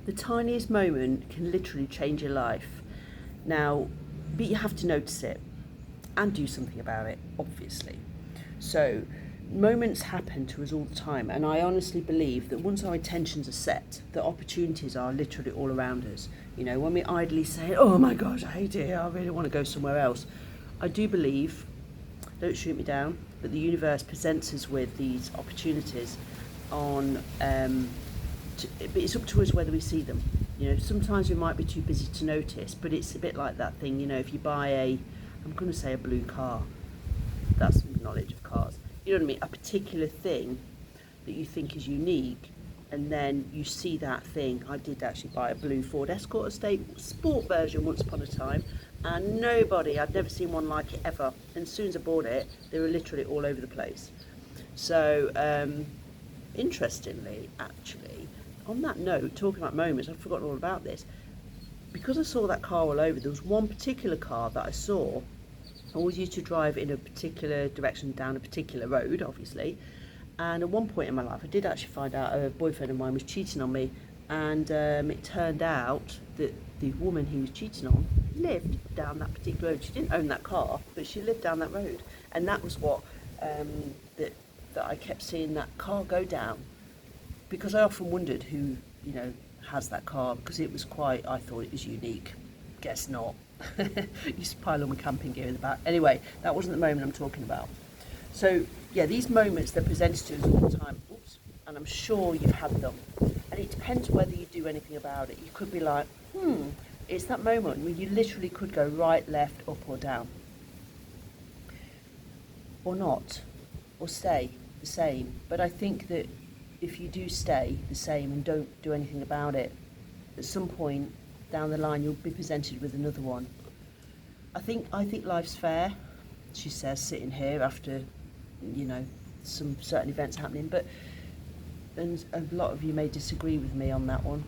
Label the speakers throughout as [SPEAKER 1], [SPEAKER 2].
[SPEAKER 1] The tiniest moment can literally change your life. Now, but you have to notice it and do something about it, obviously. So, moments happen to us all the time, and I honestly believe that once our intentions are set, the opportunities are literally all around us. You know, when we idly say, "Oh my gosh, I hate it here, I really want to go somewhere else," I do believe, don't shoot me down, but the universe presents us with these opportunities on but it's up to us whether we see them. You know, sometimes we might be too busy to notice, but it's a bit like that thing, you know, if you buy I'm going to say a blue car, that's knowledge of cars, you know what I mean, a particular thing that you think is unique, and then you see that thing. I did actually buy a blue Ford Escort Estate sport version once upon a time, and I'd never seen one like it ever, and as soon as I bought it, they were literally all over the place. So, interestingly, actually, on that note, talking about moments, I've forgotten all about this. Because I saw that car all over, there was one particular car that I saw. I always used to drive in a particular direction down a particular road, obviously. And at one point in my life, I did actually find out a boyfriend of mine was cheating on me. And it turned out that the woman he was cheating on lived down that particular road. She didn't own that car, but she lived down that road. And that was what, that I kept seeing that car go down. Because I often wondered who, you know, has that car, because it was quite, I thought it was unique. Guess not. Used to pile on my camping gear in the back. Anyway, that wasn't the moment I'm talking about. So, yeah, these moments, they're presented to us all the time. Oops. And I'm sure you've had them. And it depends whether you do anything about it. You could be like, it's that moment where you literally could go right, left, up or down. Or not. Or stay the same. But I think that if you do stay the same and don't do anything about it, at some point down the line you'll be presented with another one. I think life's fair, she says, sitting here after, you know, some certain events happening, and a lot of you may disagree with me on that one.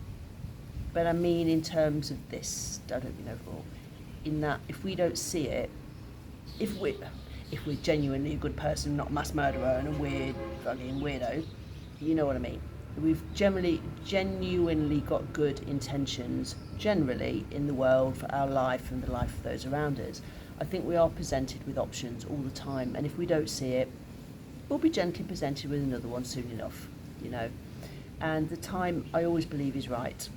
[SPEAKER 1] But I mean in terms of this, I don't mean overall, in that if we don't see it, if we're genuinely a good person, not a mass murderer and a weird fucking weirdo, you know what I mean. We've genuinely got good intentions, generally, in the world for our life and the life of those around us. I think we are presented with options all the time, and if we don't see it, we'll be gently presented with another one soon enough, you know. And the time, I always believe, is right.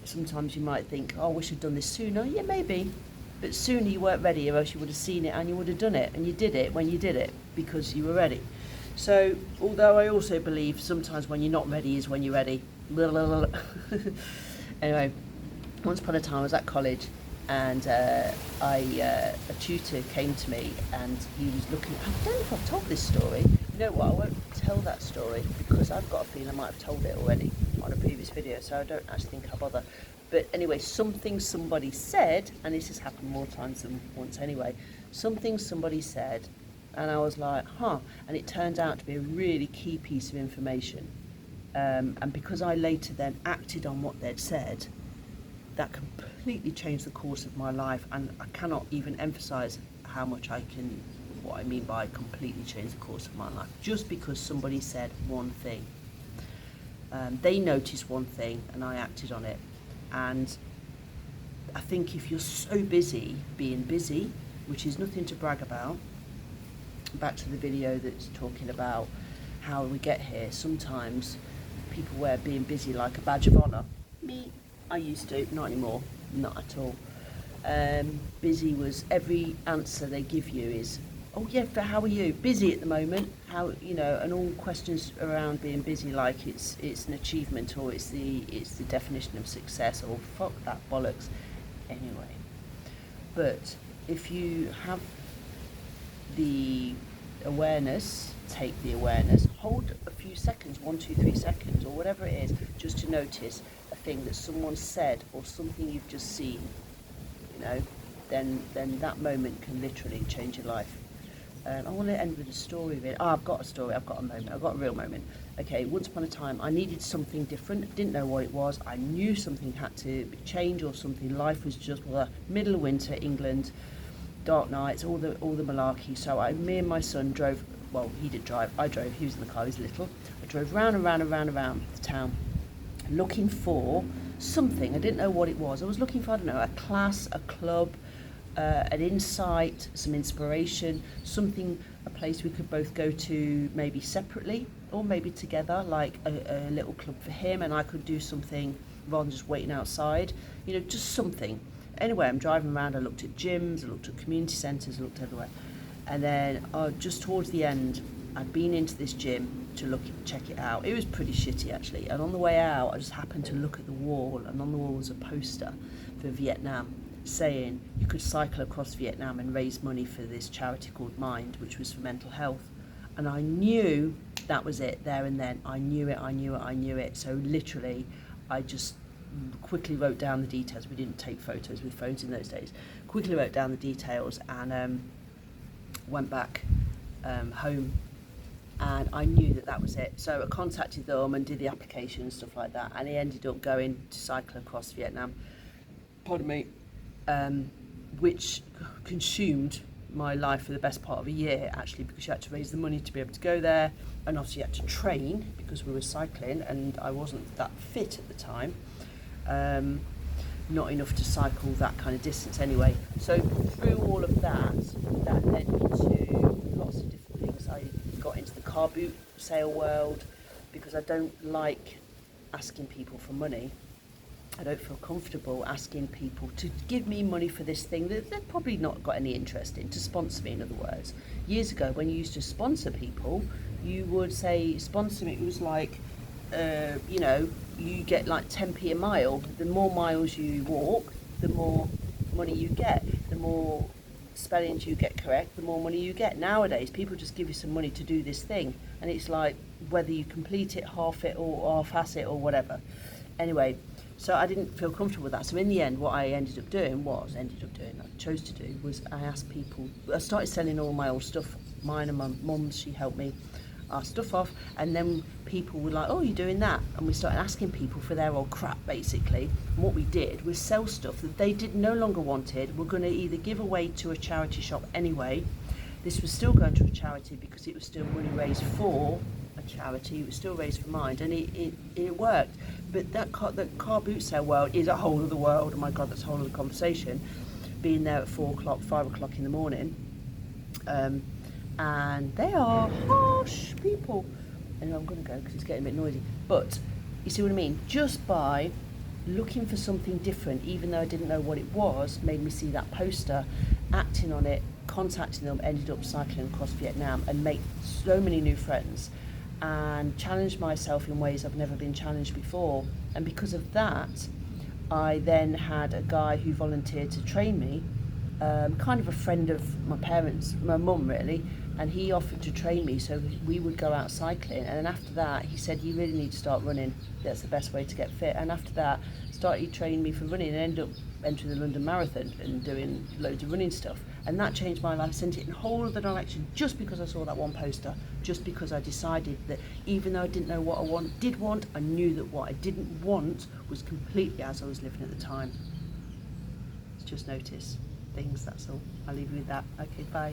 [SPEAKER 1] Sometimes you might think, oh, I wish I'd done this sooner. Yeah, maybe. But sooner you weren't ready, or else you would have seen it and you would have done it, and you did it when you did it, because you were ready. So, although I also believe sometimes when you're not ready is when you're ready. Anyway, once upon a time I was at college, and a tutor came to me, and he was looking. I don't know if I've told this story. You know what? I won't tell that story because I've got a feeling I might have told it already on a previous video, so I don't actually think I'll bother. But anyway, something somebody said, and this has happened more times than once anyway. Something somebody said. And I was like, and it turned out to be a really key piece of information. And because I later then acted on what they'd said, that completely changed the course of my life. And I cannot even emphasize how much what I mean by completely change the course of my life. Just because somebody said one thing. They noticed one thing and I acted on it. And I think if you're so busy being busy, which is nothing to brag about, back to the video that's talking about how we get here, sometimes people wear being busy like a badge of honour. Me, I used to, not anymore, not at all. Busy was, every answer they give you is, oh yeah, but how are you? Busy at the moment, how, you know, and all questions around being busy like it's an achievement, or it's the definition of success, or fuck that bollocks. Anyway, but if you have the awareness, take the awareness, hold a few seconds, 1, 2, 3 seconds, or whatever it is, just to notice a thing that someone said or something you've just seen, you know, then that moment can literally change your life. I want to end with a story of it. I've got a story, I've got a moment, I've got a real moment. Okay, once upon a time, I needed something different, didn't know what it was, I knew something had to change or something, life was just, middle of winter, England, dark nights, all the malarkey. So me and my son drove, well, he did drive, I drove, he was in the car, he was little. I drove round and round and round and round the town. looking for something. I didn't know what it was. I was looking for, I don't know, a class, a club, an insight, some inspiration, something, a place we could both go to maybe separately or maybe together, like a little club for him, and I could do something rather than just waiting outside, you know, just something. Anyway, I'm driving around, I looked at gyms, I looked at community centres, I looked everywhere. And then just towards the end, I'd been into this gym to check it out. It was pretty shitty actually. And on the way out, I just happened to look at the wall, and on the wall was a poster for Vietnam saying you could cycle across Vietnam and raise money for this charity called Mind, which was for mental health. And I knew that was it there and then. I knew it. So literally, I just quickly wrote down the details. We didn't take photos with phones in those days. Quickly wrote down the details and went back home, and I knew that was it. So I contacted them and did the application and stuff like that, and he ended up going to cycle across Vietnam, pardon me, which consumed my life for the best part of a year actually, because you had to raise the money to be able to go there, and obviously you had to train because we were cycling and I wasn't that fit at the time, not enough to cycle that kind of distance anyway. So through all of that led me to lots of different things. I got into the car boot sale world because I don't like asking people for money. I don't feel comfortable asking people to give me money for this thing that they've probably not got any interest in, to sponsor me, in other words. Years ago, when you used to sponsor people, you would say, sponsor me, it was like, you know, you get like 10p a mile. The more miles you walk, the more money you get. The more spellings you get correct, the more money you get. Nowadays, people just give you some money to do this thing, and it's like, whether you complete it, half it, or half-ass it, or whatever. Anyway, so I didn't feel comfortable with that. So in the end, what I chose to do was I asked people, I started selling all my old stuff, mine and my mum's, she helped me our stuff off, and then people were like, oh, you're doing that? And we started asking people for their old crap, basically. And what we did was sell stuff that they no longer wanted. We're going to either give away to a charity shop anyway. This was still going to a charity because it was still money raised for a charity. It was still raised for Mind, and it worked. But the car boot sale world is a whole other world. Oh my God, that's a whole other conversation. Being there at 4 o'clock, 5 o'clock in the morning, and they are harsh people. And I'm going to go because it's getting a bit noisy. But you see what I mean? Just by looking for something different, even though I didn't know what it was, made me see that poster, acting on it, contacting them, ended up cycling across Vietnam and make so many new friends, and challenged myself in ways I've never been challenged before. And because of that, I then had a guy who volunteered to train me, kind of a friend of my parents, my mum really, and he offered to train me, so we would go out cycling. And then after that, he said, you really need to start running. That's the best way to get fit. And after that, he trained me for running, and ended up entering the London Marathon and doing loads of running stuff. And that changed my life, sent it in a whole other direction, just because I saw that one poster, just because I decided that even though I didn't know what I did want, I knew that what I didn't want was completely as I was living at the time. Just notice things, that's all. I'll leave you with that. Okay, bye.